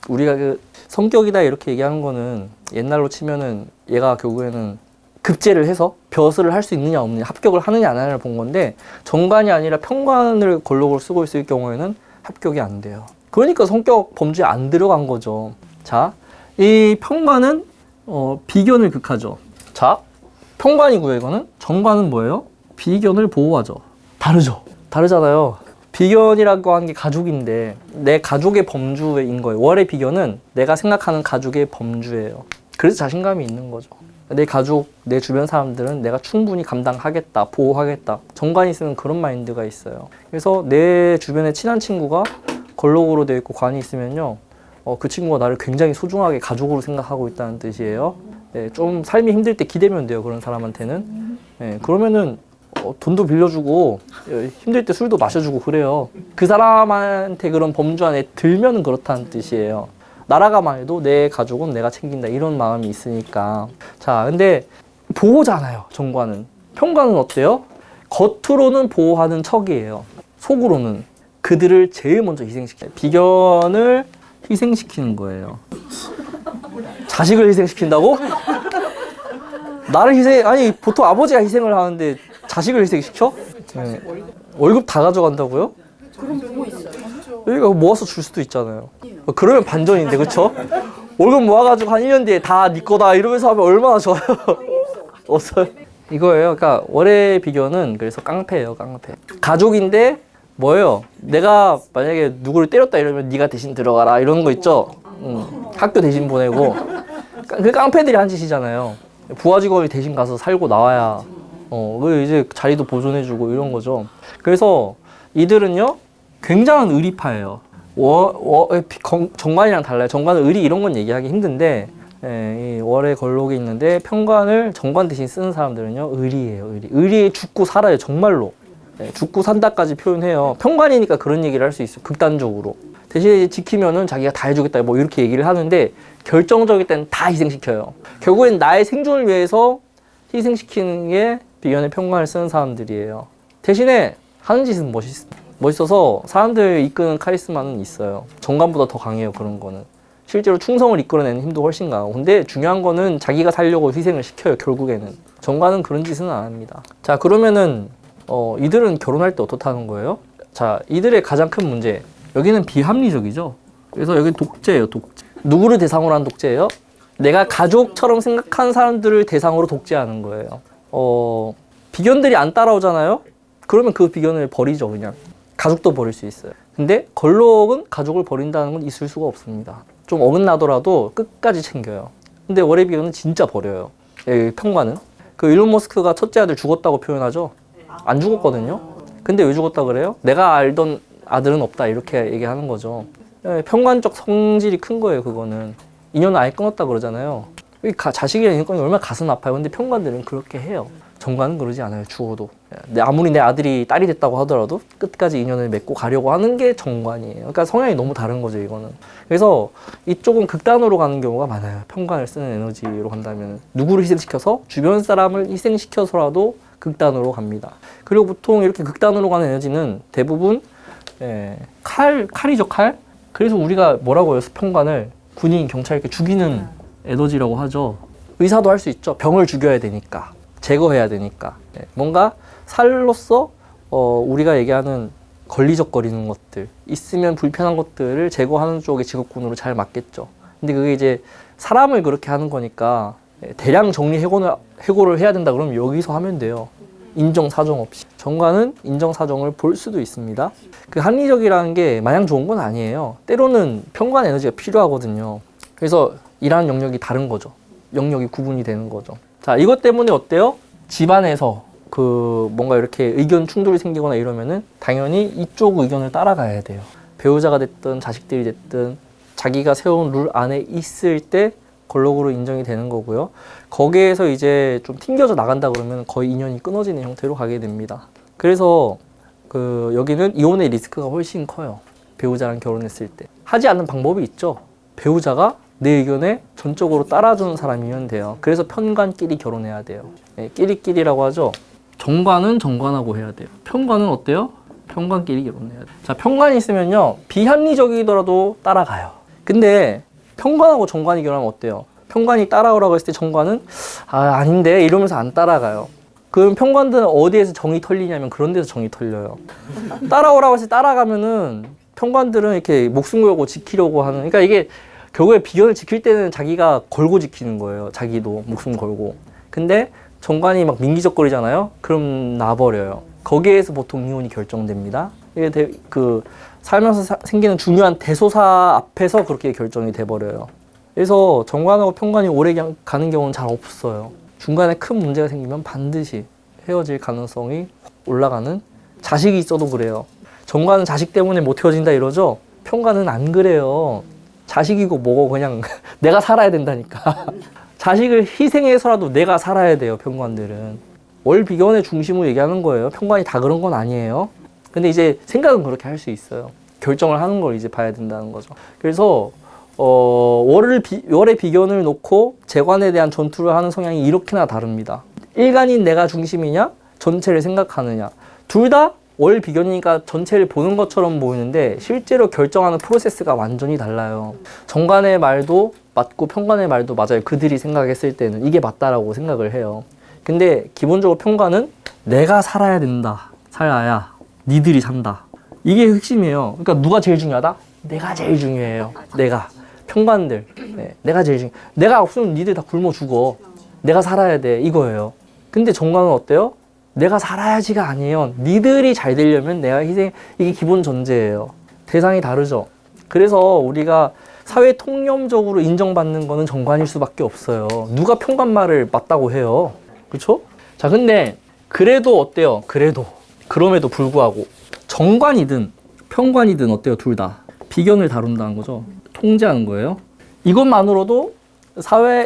우리가 그 성격이다 이렇게 얘기하는 거는 옛날로 치면은 얘가 결국에는 급제를 해서 벼슬을 할 수 있느냐 없느냐 합격을 하느냐 안 하느냐를 본 건데 정관이 아니라 평관을 걸록으로 쓰고 있을 경우에는 합격이 안 돼요. 그러니까 성격 범주에 안 들어간 거죠. 자, 이 평관은 비견을 극하죠. 자, 평관이고요. 이거는 정관은 뭐예요? 비견을 보호하죠. 다르죠. 다르잖아요. 비견이라고 하는 게 가족인데 내 가족의 범주인 거예요. 월의 비견은 내가 생각하는 가족의 범주예요. 그래서 자신감이 있는 거죠. 내 가족, 내 주변 사람들은 내가 충분히 감당하겠다, 보호하겠다. 정관이 있으면 그런 마인드가 있어요. 그래서 내 주변에 친한 친구가 걸록으로 되어 있고 관이 있으면요. 그 친구가 나를 굉장히 소중하게 가족으로 생각하고 있다는 뜻이에요. 네, 좀 삶이 힘들 때 기대면 돼요. 그런 사람한테는. 네, 그러면은 돈도 빌려주고 힘들 때 술도 마셔주고 그래요. 그 사람한테 그런 범주 안에 들면 그렇다는 뜻이에요. 나라가만 해도 내 가족은 내가 챙긴다 이런 마음이 있으니까. 자, 근데 보호잖아요. 정관은. 평관은 어때요? 겉으로는 보호하는 척이에요. 속으로는 그들을 제일 먼저 희생시켜요. 비견을 희생시키는 거예요. 자식을 희생시킨다고? 나를 아니 보통 아버지가 희생을 하는데 자식을 희생시켜? 네. 월급 다 가져간다고요? 그런 보고 있어요. 여기가 모아서 줄 수도 있잖아요. 그러면 반전인데, 그쵸? 월급 모아가지고 한 1년 뒤에 다 네 거다 이러면서 하면 얼마나 좋아요. 없어요. 이거예요. 그러니까 월의 비견은 그래서 깡패예요, 깡패. 가족인데 뭐예요? 내가 만약에 누구를 때렸다 이러면 네가 대신 들어가라 이런 거 있죠? 학교 대신 보내고. 그 깡패들이 한 짓이잖아요. 부하 직원이 대신 가서 살고 나와야 이제 자리도 보존해주고 이런 거죠. 그래서 이들은요 굉장한 의리파예요. 정관이랑 달라요. 정관은 의리 이런 건 얘기하기 힘든데 이 월의 걸록이 있는데 평관을 정관 대신 쓰는 사람들은요 의리예요. 의리에 죽고 살아요. 정말로. 죽고 산다까지 표현해요. 평관이니까 그런 얘기를 할 수 있어요. 극단적으로. 대신 지키면은 자기가 다 해주겠다 뭐 이렇게 얘기를 하는데 결정적일 때는 다 희생시켜요. 결국엔 나의 생존을 위해서 희생시키는 게 비견의 평관을 쓰는 사람들이에요. 대신에 하는 짓은 멋있어서 사람들 이끄는 카리스마는 있어요. 정관보다 더 강해요. 그런 거는. 실제로 충성을 이끌어내는 힘도 훨씬 강하고. 근데 중요한 거는 자기가 살려고 희생을 시켜요. 결국에는. 정관은 그런 짓은 안 합니다. 자, 그러면은 이들은 결혼할 때 어떻다는 거예요? 자, 이들의 가장 큰 문제. 여기는 비합리적이죠. 그래서 여기 독재예요. 독재. 누구를 대상으로 한 독재예요? 내가 가족처럼 생각하는 사람들을 대상으로 독재하는 거예요. 비견들이 안 따라오잖아요? 그러면 그 비견을 버리죠, 그냥. 가족도 버릴 수 있어요. 근데 걸록은 가족을 버린다는 건 있을 수가 없습니다. 좀 어긋나더라도 끝까지 챙겨요. 근데 월의 비견은 진짜 버려요. 평관은. 그 일론 머스크가 첫째 아들 죽었다고 표현하죠? 안 죽었거든요. 근데 왜 죽었다 그래요? 내가 알던 아들은 없다 이렇게 얘기하는 거죠. 평관적 성질이 큰 거예요. 그거는 인연을 아예 끊었다 그러잖아요. 자식이랑 인연이 얼마나 가슴 아파요. 근데 평관들은 그렇게 해요. 정관은 그러지 않아요. 죽어도 아무리 내 아들이 딸이 됐다고 하더라도 끝까지 인연을 맺고 가려고 하는 게 정관이에요. 그러니까 성향이 너무 다른 거죠. 이거는. 그래서 이쪽은 극단으로 가는 경우가 많아요. 평관을 쓰는 에너지로 간다면 누구를 희생시켜서 주변 사람을 희생시켜서라도 극단으로 갑니다. 그리고 보통 이렇게 극단으로 가는 에너지는 대부분 칼이죠. 칼. 그래서 우리가 뭐라고 해요? 평관을 군인, 경찰 이렇게 죽이는 에너지라고 하죠. 의사도 할 수 있죠. 병을 죽여야 되니까, 제거해야 되니까. 뭔가 살로서 우리가 얘기하는 걸리적거리는 것들, 있으면 불편한 것들을 제거하는 쪽의 직업군으로 잘 맞겠죠. 근데 그게 이제 사람을 그렇게 하는 거니까 대량 정리 해고를 해야 된다 그러면 여기서 하면 돼요. 인정사정 없이. 정관은 인정사정을 볼 수도 있습니다. 그 합리적이라는 게 마냥 좋은 건 아니에요. 때로는 평관 에너지가 필요하거든요. 그래서 일하는 영역이 다른 거죠. 영역이 구분이 되는 거죠. 자, 이것 때문에 어때요? 집안에서 뭔가 이렇게 의견 충돌이 생기거나 이러면은 당연히 이쪽 의견을 따라가야 돼요. 배우자가 됐든 자식들이 됐든 자기가 세운 룰 안에 있을 때 걸록으로 인정이 되는 거고요. 거기에서 이제 좀 튕겨져 나간다 그러면 거의 인연이 끊어지는 형태로 가게 됩니다. 그래서 여기는 이혼의 리스크가 훨씬 커요. 배우자랑 결혼했을 때. 하지 않는 방법이 있죠. 배우자가 내 의견에 전적으로 따라주는 사람이면 돼요. 그래서 편관끼리 결혼해야 돼요. 끼리끼리라고 하죠. 정관은 정관하고 해야 돼요. 평관은 어때요? 평관끼리 결혼해야 돼요. 자, 평관이 있으면요. 비합리적이더라도 따라가요. 근데 평관하고 정관이 결혼하면 어때요? 평관이 따라오라고 했을 때 정관은 아닌데 이러면서 안 따라가요. 그럼 평관들은 어디에서 정이 털리냐면 그런 데서 정이 털려요. 따라오라고 했을 때 따라가면은 평관들은 이렇게 목숨 걸고 지키려고 하는, 그러니까 이게 결국에 비견을 지킬 때는 자기가 걸고 지키는 거예요. 자기도 목숨 걸고. 근데 정관이 막 민기적거리잖아요. 그럼 놔버려요. 거기에서 보통 이혼이 결정됩니다. 이게 살면서 생기는 중요한 대소사 앞에서 그렇게 결정이 돼버려요. 그래서 정관하고 평관이 오래 가는 경우는 잘 없어요. 중간에 큰 문제가 생기면 반드시 헤어질 가능성이 올라가는, 자식이 있어도 그래요. 정관은 자식 때문에 못 헤어진다 이러죠. 평관은 안 그래요. 자식이고 뭐고 그냥 내가 살아야 된다니까. 자식을 희생해서라도 내가 살아야 돼요. 평관들은. 월비견의 중심으로 얘기하는 거예요. 평관이 다 그런 건 아니에요. 근데 이제 생각은 그렇게 할 수 있어요. 결정을 하는 걸 이제 봐야 된다는 거죠. 그래서 월의 비견을 놓고 재관에 대한 전투를 하는 성향이 이렇게나 다릅니다. 일간인 내가 중심이냐, 전체를 생각하느냐. 둘 다 월 비견이니까 전체를 보는 것처럼 보이는데 실제로 결정하는 프로세스가 완전히 달라요. 정관의 말도 맞고 평관의 말도 맞아요. 그들이 생각했을 때는 이게 맞다라고 생각을 해요. 근데 기본적으로 평관은 내가 살아야 된다. 살아야 니들이 산다. 이게 핵심이에요. 그러니까 누가 제일 중요하다? 내가 제일 중요해요. 내가. 평관들. 내가 제일 중요해. 내가 없으면 니들 다 굶어 죽어. 내가 살아야 돼. 이거예요. 근데 정관은 어때요? 내가 살아야지가 아니에요. 니들이 잘 되려면 내가 희생, 이게 기본 전제예요. 대상이 다르죠. 그래서 우리가 사회 통념적으로 인정받는 거는 정관일 수밖에 없어요. 누가 평관 말을 맞다고 해요. 그렇죠? 자, 근데 그래도 어때요? 그럼에도 불구하고 정관이든 평관이든 어때요? 둘 다 비견을 다룬다는 거죠. 통제하는 거예요. 이것만으로도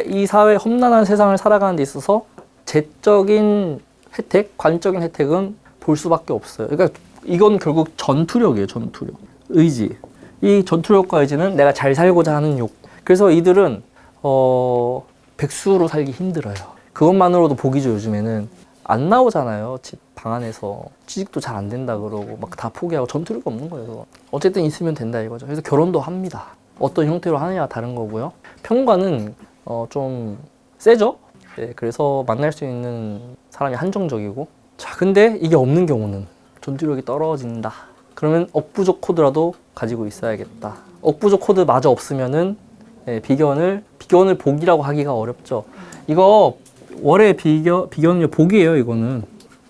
이 사회 험난한 세상을 살아가는 데 있어서 재적인 혜택, 관적인 혜택은 볼 수밖에 없어요. 그러니까 이건 결국 전투력이에요. 전투력. 의지. 이 전투력과 의지는 내가 잘 살고자 하는 욕. 그래서 이들은 백수로 살기 힘들어요. 그것만으로도 복이죠. 요즘에는 안 나오잖아요. 집 방 안에서 취직도 잘 안 된다 그러고 막 다 포기하고 전투력이 없는 거예요. 어쨌든 있으면 된다 이거죠. 그래서 결혼도 합니다. 어떤 형태로 하느냐가 다른 거고요. 평관은 좀 세죠. 네, 그래서 만날 수 있는 사람이 한정적이고. 자, 근데 이게 없는 경우는 전투력이 떨어진다. 그러면 억부족 코드라도 가지고 있어야겠다. 억부족 코드마저 없으면은 비견을 복이라고 하기가 어렵죠. 이거 월의 비견은요 복이에요. 이거는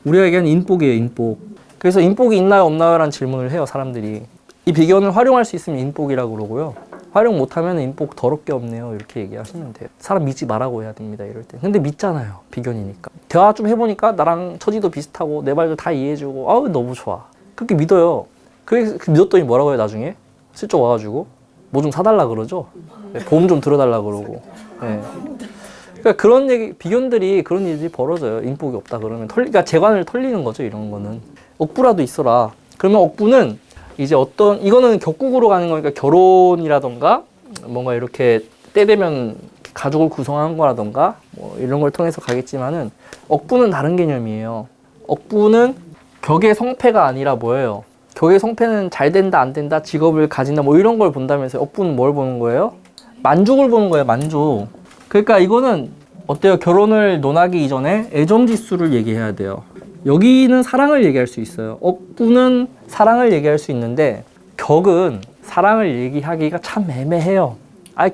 우리가 얘기하는 인복이에요. 인복. 그래서 인복이 있나요 없나요? 라는 질문을 해요. 사람들이. 이 비견을 활용할 수 있으면 인복이라고 그러고요. 활용 못하면 인복 더럽게 없네요. 이렇게 얘기하시면 돼요. 사람 믿지 말라고 해야 됩니다. 이럴 때. 근데 믿잖아요. 비견이니까. 대화 좀 해보니까 나랑 처지도 비슷하고 내 말도 다 이해해주고 아우 너무 좋아. 그렇게 믿어요. 그래 믿었더니 뭐라고 해요 나중에? 슬쩍 와가지고 뭐 좀 사달라 그러죠. 네, 보험 좀 들어달라 그러고. 네. 그러니까 그런 얘기, 비견들이 그런 일이 벌어져요. 인복이 없다 그러면 그러니까 재관을 털리는 거죠. 이런 거는 억부라도 있어라. 그러면 억부는 이제 이거는 격국으로 가는 거니까 결혼이라던가 뭔가 이렇게 때 되면 가족을 구성하는 거라던가 뭐 이런 걸 통해서 가겠지만은 억부는 다른 개념이에요. 억부는 격의 성패가 아니라 뭐예요? 격의 성패는 잘 된다 안 된다 직업을 가진다 뭐 이런 걸 본다면서요. 억부는 뭘 보는 거예요? 만족을 보는 거예요. 만족. 그러니까 이거는 어때요? 결혼을 논하기 이전에 애정지수를 얘기해야 돼요. 여기는 사랑을 얘기할 수 있어요. 억부는 사랑을 얘기할 수 있는데 격은 사랑을 얘기하기가 참 애매해요.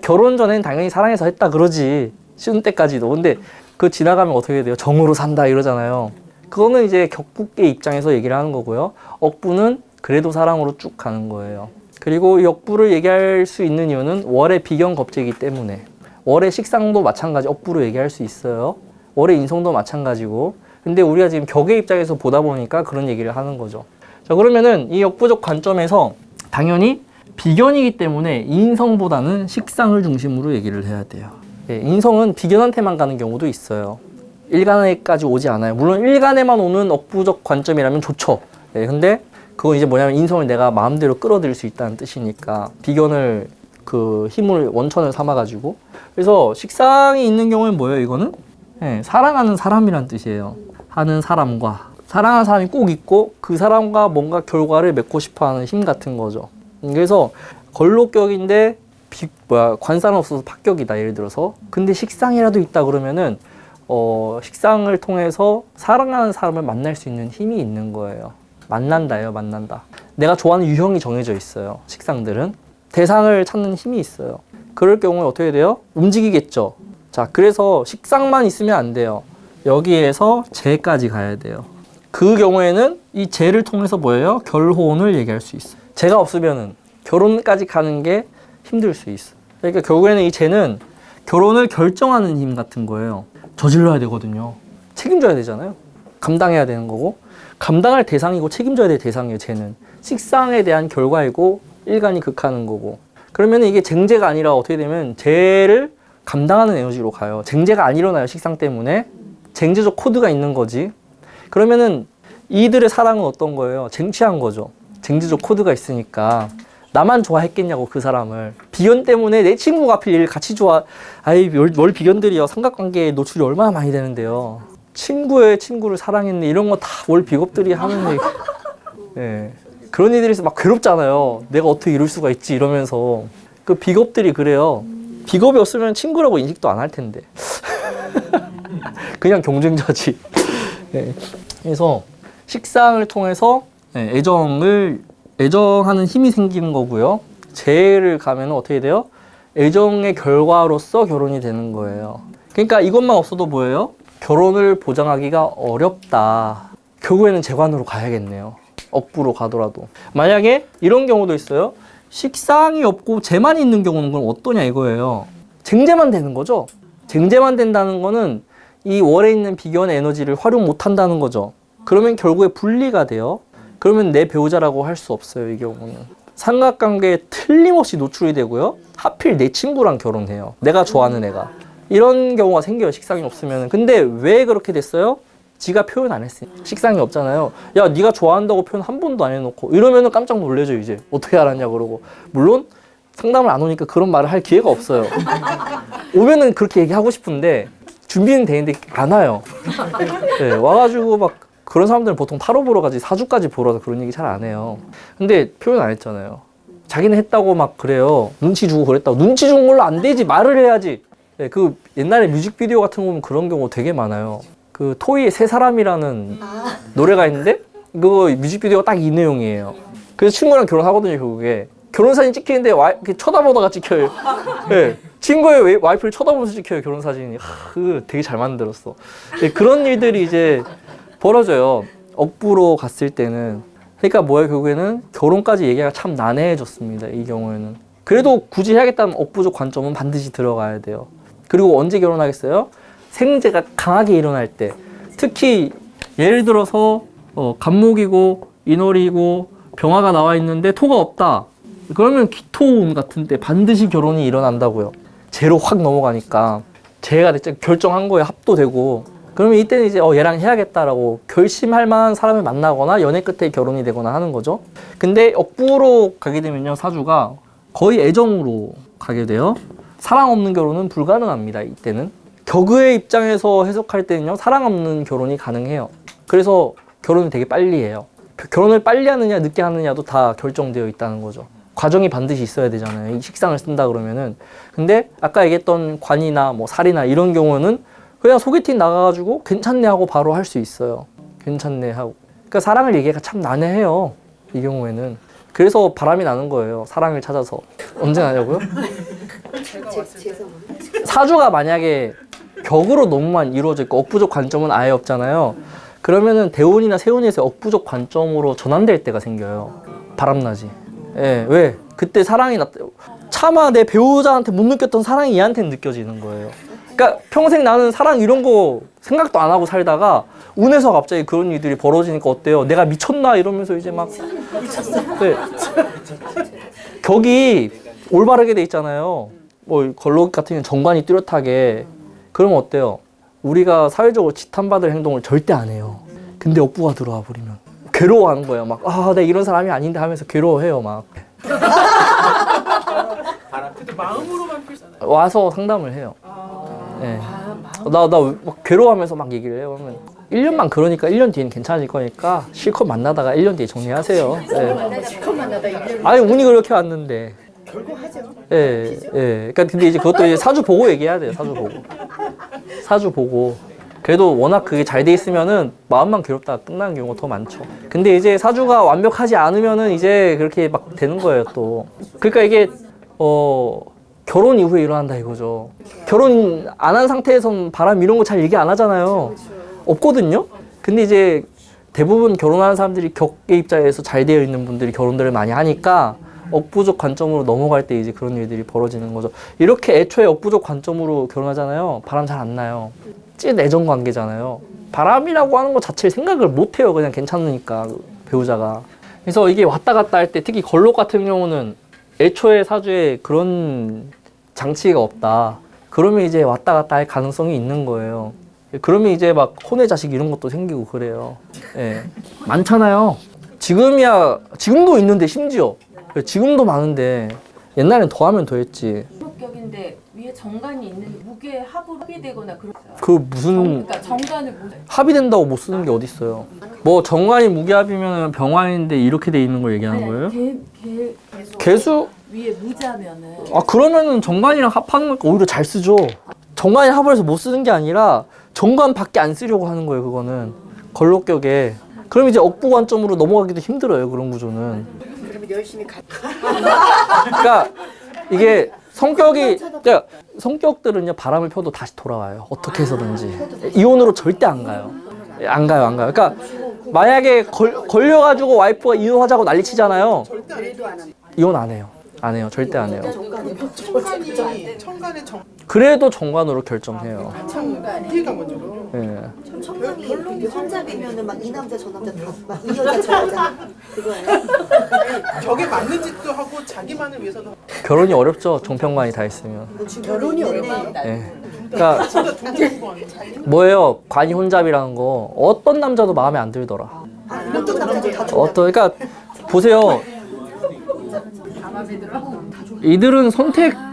결혼 전에는 당연히 사랑해서 했다 그러지. 쉬운 때까지도. 근데 그 지나가면 어떻게 돼요? 정으로 산다 이러잖아요. 그거는 이제 격국의 입장에서 얘기를 하는 거고요. 억부는 그래도 사랑으로 쭉 가는 거예요. 그리고 이 억부를 얘기할 수 있는 이유는 월의 비견겁제이기 때문에 월의 식상도 마찬가지 억부로 얘기할 수 있어요. 월의 인성도 마찬가지고 근데 우리가 지금 격의 입장에서 보다 보니까 그런 얘기를 하는 거죠. 자 그러면은 이 역부적 관점에서 당연히 비견이기 때문에 인성보다는 식상을 중심으로 얘기를 해야 돼요. 예, 인성은 비견한테만 가는 경우도 있어요. 일간에까지 오지 않아요. 물론 일간에만 오는 억부적 관점이라면 좋죠. 예, 근데 그건 이제 뭐냐면 인성을 내가 마음대로 끌어들일 수 있다는 뜻이니까 비견을 그 힘을 원천을 삼아가지고 그래서 식상이 있는 경우는 뭐예요? 이거는 예, 사랑하는 사람이란 뜻이에요. 하는 사람과 사랑하는 사람이 꼭 있고 그 사람과 뭔가 결과를 맺고 싶어하는 힘 같은 거죠. 그래서 걸록격인데 관사는 없어서 파격이다 예를 들어서 근데 식상이라도 있다 그러면은 식상을 통해서 사랑하는 사람을 만날 수 있는 힘이 있는 거예요. 만난다예요. 만난다. 내가 좋아하는 유형이 정해져 있어요. 식상들은 대상을 찾는 힘이 있어요. 그럴 경우에 어떻게 돼요? 움직이겠죠. 자, 그래서 식상만 있으면 안 돼요. 여기에서 재까지 가야 돼요. 그 경우에는 이 재를 통해서 뭐예요? 결혼을 얘기할 수 있어요. 재가 없으면은 결혼까지 가는 게 힘들 수 있어요. 그러니까 결국에는 이 재는 결혼을 결정하는 힘 같은 거예요. 저질러야 되거든요. 책임져야 되잖아요. 감당해야 되는 거고 감당할 대상이고 책임져야 될 대상이에요. 재는 식상에 대한 결과이고 일간이 극하는 거고 그러면 이게 쟁재가 아니라 어떻게 되면 재를 감당하는 에너지로 가요. 쟁재가 안 일어나요. 식상 때문에. 쟁재적 코드가 있는 거지. 그러면은 이들의 사랑은 어떤 거예요? 쟁취한 거죠. 쟁재적 코드가 있으니까 나만 좋아했겠냐고 그 사람을. 비견 때문에 내 친구가 하필 얘를 같이 뭘 비견들이요. 삼각관계에 노출이 얼마나 많이 되는데요. 친구의 친구를 사랑했네 이런 거 다 월 비겁들이 하는 얘기. 네. 그런 애들이 있어 막 괴롭잖아요. 내가 어떻게 이럴 수가 있지 이러면서. 그 비겁들이 그래요. 비겁이 없으면 친구라고 인식도 안 할 텐데. 그냥 경쟁자지. 네. 그래서 식상을 통해서 애정하는 힘이 생기는 거고요. 재를 가면 어떻게 돼요? 애정의 결과로서 결혼이 되는 거예요. 그러니까 이것만 없어도 뭐예요? 결혼을 보장하기가 어렵다. 결국에는 재관으로 가야겠네요. 억부로 가더라도. 만약에 이런 경우도 있어요. 식상이 없고 재만 있는 경우는 그럼 어떠냐 이거예요. 쟁재만 되는 거죠. 쟁재만 된다는 거는 이 월에 있는 비견의 에너지를 활용 못 한다는 거죠. 그러면 결국에 분리가 돼요. 그러면 내 배우자라고 할 수 없어요. 이 경우는. 삼각관계에 틀림없이 노출이 되고요. 하필 내 친구랑 결혼해요. 내가 좋아하는 애가. 이런 경우가 생겨요. 식상이 없으면. 근데 왜 그렇게 됐어요? 지가 표현 안 했어요. 식상이 없잖아요. 야, 네가 좋아한다고 표현 한 번도 안 해놓고 이러면은 깜짝 놀래죠. 이제 어떻게 알았냐 그러고. 물론 상담을 안 오니까 그런 말을 할 기회가 없어요. 오면은 그렇게 얘기하고 싶은데 준비는 되는데 안 와요. 네, 와가지고 막 그런 사람들은 보통 타로 보러 가지 사주까지 보러서 그런 얘기 잘 안 해요. 근데 표현 안 했잖아요. 자기는 했다고 막 그래요. 눈치 주고 그랬다고. 눈치 준 걸로 안 되지. 말을 해야지. 네, 그 옛날에 뮤직비디오 같은 거 보면 그런 경우 되게 많아요. 그 토이의 세 사람이라는 노래가 있는데 그거 뮤직비디오가 딱 이 내용이에요. 그래서 친구랑 결혼하거든요. 결국에 결혼사진 찍히는데 이렇게 쳐다보다가 찍혀요. 네. 친구의 와이프를 쳐다보면서 찍혀요. 결혼사진이. 그 되게 잘 만들었어. 네, 그런 일들이 이제 벌어져요. 억부로 갔을 때는. 그러니까 뭐예요? 결국에는 결혼까지 얘기가 참 난해해졌습니다. 이 경우에는. 그래도 굳이 해야겠다면 억부족 관점은 반드시 들어가야 돼요. 그리고 언제 결혼하겠어요? 생제가 강하게 일어날 때. 특히 예를 들어서 간목이고 인월이고 병화가 나와 있는데 토가 없다. 그러면 기토운 같은 때 반드시 결혼이 일어난다고요. 재로 확 넘어가니까 재가 결정한 거에 합도되고, 그러면 이때는 이제 얘랑 해야겠다라고 결심할 만한 사람을 만나거나 연애 끝에 결혼이 되거나 하는 거죠. 근데 억부로 가게 되면요, 사주가 거의 애정으로 가게 돼요. 사랑 없는 결혼은 불가능합니다. 이때는 격의 입장에서 해석할 때는요, 사랑 없는 결혼이 가능해요. 그래서 결혼을 되게 빨리 해요. 결혼을 빨리 하느냐 늦게 하느냐도 다 결정되어 있다는 거죠. 과정이 반드시 있어야 되잖아요. 이 식상을 쓴다 그러면은. 근데 아까 얘기했던 관이나 뭐 살이나 이런 경우는 그냥 소개팅 나가가지고 괜찮네 하고 바로 할 수 있어요. 괜찮네 하고. 그러니까 사랑을 얘기가 참 난해해요. 이 경우에는. 그래서 바람이 나는 거예요. 사랑을 찾아서. 언제 나냐고요? 사주가 만약에 격으로 너무만 이루어져 있고 억부족 관점은 아예 없잖아요. 그러면은 대운이나 세운에서 억부족 관점으로 전환될 때가 생겨요. 바람나지. 예, 왜? 그때 사랑이 차마 내 배우자한테 못 느꼈던 사랑이 얘한테는 느껴지는 거예요. 그러니까 평생 나는 사랑 이런 거 생각도 안 하고 살다가 운에서 갑자기 그런 일들이 벌어지니까 어때요? 내가 미쳤나? 이러면서 이제 막. 네. 격이 올바르게 돼 있잖아요. 뭐 걸록 같은 경우는 정관이 뚜렷하게. 그러면 어때요? 우리가 사회적으로 지탄받을 행동을 절대 안 해요. 근데 억부가 들어와 버리면 괴로워하는 거예요. 막 내가 이런 사람이 아닌데 하면서 괴로워해요. 막 근데 마음으로만 필요하잖아요. 와서 상담을 해요. 네. 나 막 괴로워하면서 막 얘기를 해요. 그러면 1년만 그러니까 1년 뒤엔 괜찮아질 거니까 실컷 만나다가 1년 뒤에 정리하세요. 네. 실컷 만나다 1년. 아니 운이 그렇게 왔는데. 결국 하죠. 예, 예. 그러니까 근데 이제 그것도 이제 사주 보고 얘기해야 돼요. 사주 보고. 사주 보고. 그래도 워낙 그게 잘 돼 있으면은 마음만 괴롭다가 끝나는 경우가 더 많죠. 근데 이제 사주가 완벽하지 않으면은 이제 그렇게 막 되는 거예요, 또. 그러니까 이게 결혼 이후에 일어난다 이거죠. 결혼 안 한 상태에선 바람 이런 거 잘 얘기 안 하잖아요. 없거든요. 근데 이제 대부분 결혼하는 사람들이 격의 입장에서 잘 되어 있는 분들이 결혼들을 많이 하니까 억부족 관점으로 넘어갈 때 이제 그런 일들이 벌어지는 거죠. 이렇게 애초에 억부족 관점으로 결혼하잖아요. 바람 잘 안 나요. 찐 애정 관계잖아요. 바람이라고 하는 것 자체를 생각을 못 해요. 그냥 괜찮으니까 배우자가. 그래서 이게 왔다 갔다 할 때 특히 걸록 같은 경우는 애초에 사주에 그런 장치가 없다. 그러면 이제 왔다 갔다 할 가능성이 있는 거예요. 그러면 이제 막 혼외 자식 이런 것도 생기고 그래요. 예. 많잖아요. 지금도 있는데 심지어. 지금도 많은데 옛날엔 더하면 더했지. 격인데 위에 정관이 있는 무게 합으로 합의되거나 그런. 그 무슨 그러니까 정관을 못. 합의된다고 못 쓰는 게 어디 있어요? 뭐 정관이 무게합이면 병화인데 이렇게 돼 있는 걸 얘기하는 거예요? 개수 위에 무자면은. 아 그러면은 정관이랑 합하는 거니까 오히려 잘 쓰죠. 정관이 합을 해서 못 쓰는 게 아니라 정관밖에 안 쓰려고 하는 거예요. 그거는 걸록격에. 그럼 이제 억부 관점으로 넘어가기도 힘들어요. 그런 구조는. 그러면 열심히 가. 그러니까 이게 그러니까 성격들은요 바람을 펴도 다시 돌아와요. 어떻게 해서든지 이혼으로 절대 안 가요. 안 가요. 그러니까 만약에 걸려가지고 와이프가 이혼하자고 난리치잖아요. 그래도 안 합니다. 이혼 안 해요. 안 해요. 절대 안 해요. 청간의 정. 그래도 정관으로 결정해요. 이해가 먼저. 예. 청산이 되게 혼잡이면은 막 이 남자 저 남자 다 이 여자 저 여자 그거예요. 격에 맞는 짓도 하고 자기만을 위해서도. 결혼이 어렵죠. 정평관이 다 있으면. 결혼이 어려워. 예. 그러니까 뭐예요? 관이 혼잡이라는 거 어떤 남자도 마음에 안 들더라. 어떤 남자도 다 좋아. 그러니까 보세요. 이들은 선택장애?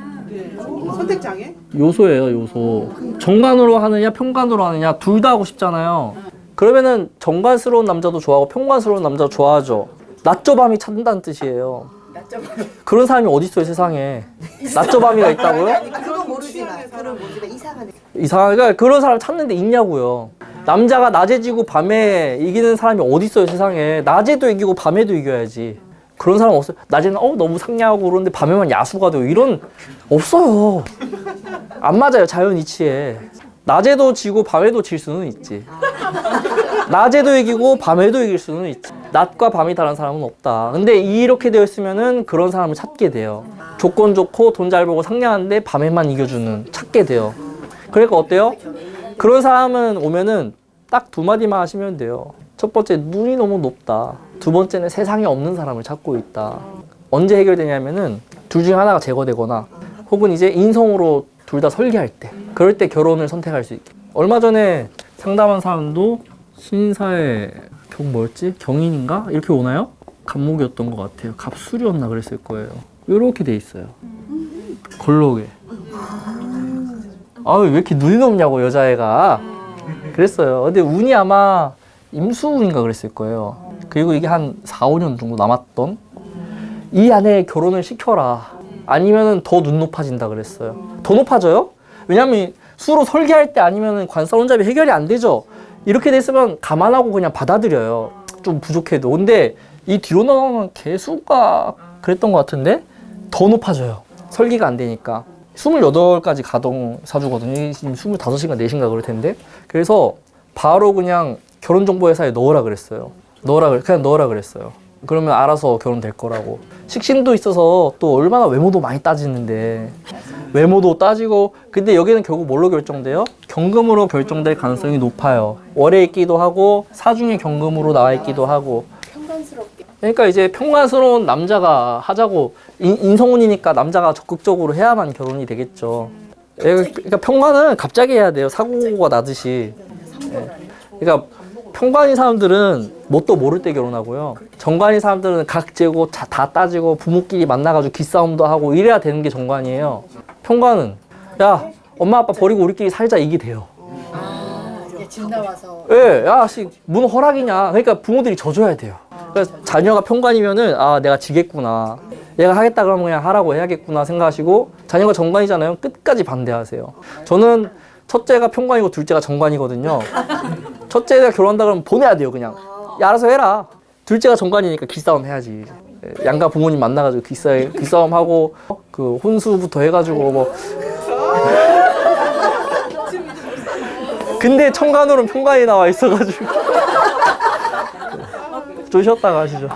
요소예요, 요소. 정관으로 하느냐, 평관으로 하느냐, 둘 다 하고 싶잖아요. 그러면은 정관스러운 남자도 좋아하고 평관스러운 남자도 좋아하죠. 낮저 밤이 찾는다는 뜻이에요. 그런 사람이 어디 있어요, 세상에. 낮저 밤이가 있다고요? 그건 모르지만 이상하네. 그러니까 그런 사람 찾는데 있냐고요. 남자가 낮에 지고 밤에 이기는 사람이 어디 있어요, 세상에. 낮에도 이기고 밤에도 이겨야지. 그런 사람 없어요. 낮에는 너무 상냥하고 그러는데 밤에만 야수가 되고 이런 없어요. 안 맞아요, 자연 이치에. 낮에도 지고 밤에도 질 수는 있지. 낮에도 이기고 밤에도 이길 수는 있지. 낮과 밤이 다른 사람은 없다. 근데 이렇게 되어 있으면은 그런 사람을 찾게 돼요. 조건 좋고 돈 잘 벌고 상냥한데 밤에만 이겨주는 찾게 돼요. 그러니까 어때요? 그런 사람은 오면은 딱 두 마디만 하시면 돼요. 첫 번째, 눈이 너무 높다. 두 번째는 세상에 없는 사람을 찾고 있다. 언제 해결되냐면은 둘 중에 하나가 제거되거나 혹은 이제 인성으로 둘 다 설계할 때, 그럴 때 결혼을 선택할 수 있게. 얼마 전에 상담한 사람도 신사의 뭐였지? 경인인가? 이렇게 오나요? 갑목이었던 것 같아요. 갑술이었나 그랬을 거예요. 이렇게 돼 있어요. 걸록에. 아, 왜 이렇게 눈이 높냐고 여자애가. 그랬어요. 근데 운이 아마 임수운인가 그랬을 거예요. 그리고 이게 한 4, 5년 정도 남았던, 이 안에 결혼을 시켜라. 아니면은 더 눈 높아진다 그랬어요. 더 높아져요? 왜냐면 수로 설계할 때 아니면은 관사 혼잡이 해결이 안 되죠. 이렇게 됐으면 감안하고 그냥 받아들여요. 좀 부족해도. 근데 이 뒤로 나가면 개수가 그랬던 것 같은데 더 높아져요. 설계가 안 되니까. 28가지 가동 사주거든요. 지금 25시인가 4시인가 그럴 텐데. 그래서 바로 그냥 결혼정보회사에 넣으라 그랬어요. 그냥 넣으라 그랬어요. 그러면 알아서 결혼될 거라고. 식신도 있어서 또 얼마나 외모도 많이 따지는데, 외모도 따지고. 근데 여기는 결국 뭘로 결정돼요? 경금으로 결정될 가능성이 높아요. 월에 있기도 하고 사중에 경금으로 나와 있기도 하고. 평간스럽게. 그러니까 이제 평안스러운 남자가 하자고, 인성운이니까 남자가 적극적으로 해야만 결혼이 되겠죠. 그러니까 평관은 갑자기 해야 돼요. 사고가 나듯이. 예. 그러니까 평관인 사람들은 뭣도 모를 때 결혼하고요. 정관인 사람들은 각 재고 다 따지고 부모끼리 만나가지고 기싸움도 하고 이래야 되는 게 정관이에요. 평관은 야, 엄마 아빠 버리고 우리끼리 살자, 이게 돼요. 이제 집 나와서. 예, 야, 뭔 허락이냐. 그러니까 부모들이 져줘야 돼요. 그래서 자녀가 평관이면은, 아, 내가 지겠구나. 얘가 하겠다 그러면 그냥 하라고 해야겠구나 생각하시고, 자녀가 정관이잖아요. 끝까지 반대하세요. 저는 첫째가 평관이고 둘째가 정관이거든요. 첫째가 결혼한다 그러면 보내야 돼요, 그냥. 야, 알아서 해라. 둘째가 정관이니까 기싸움 해야지. 양가 부모님 만나가지고 기싸움 하고, 그 혼수부터 해가지고 뭐. 근데 청관으로는 평관이 나와 있어가지고. 좀 쉬었다가 하시죠.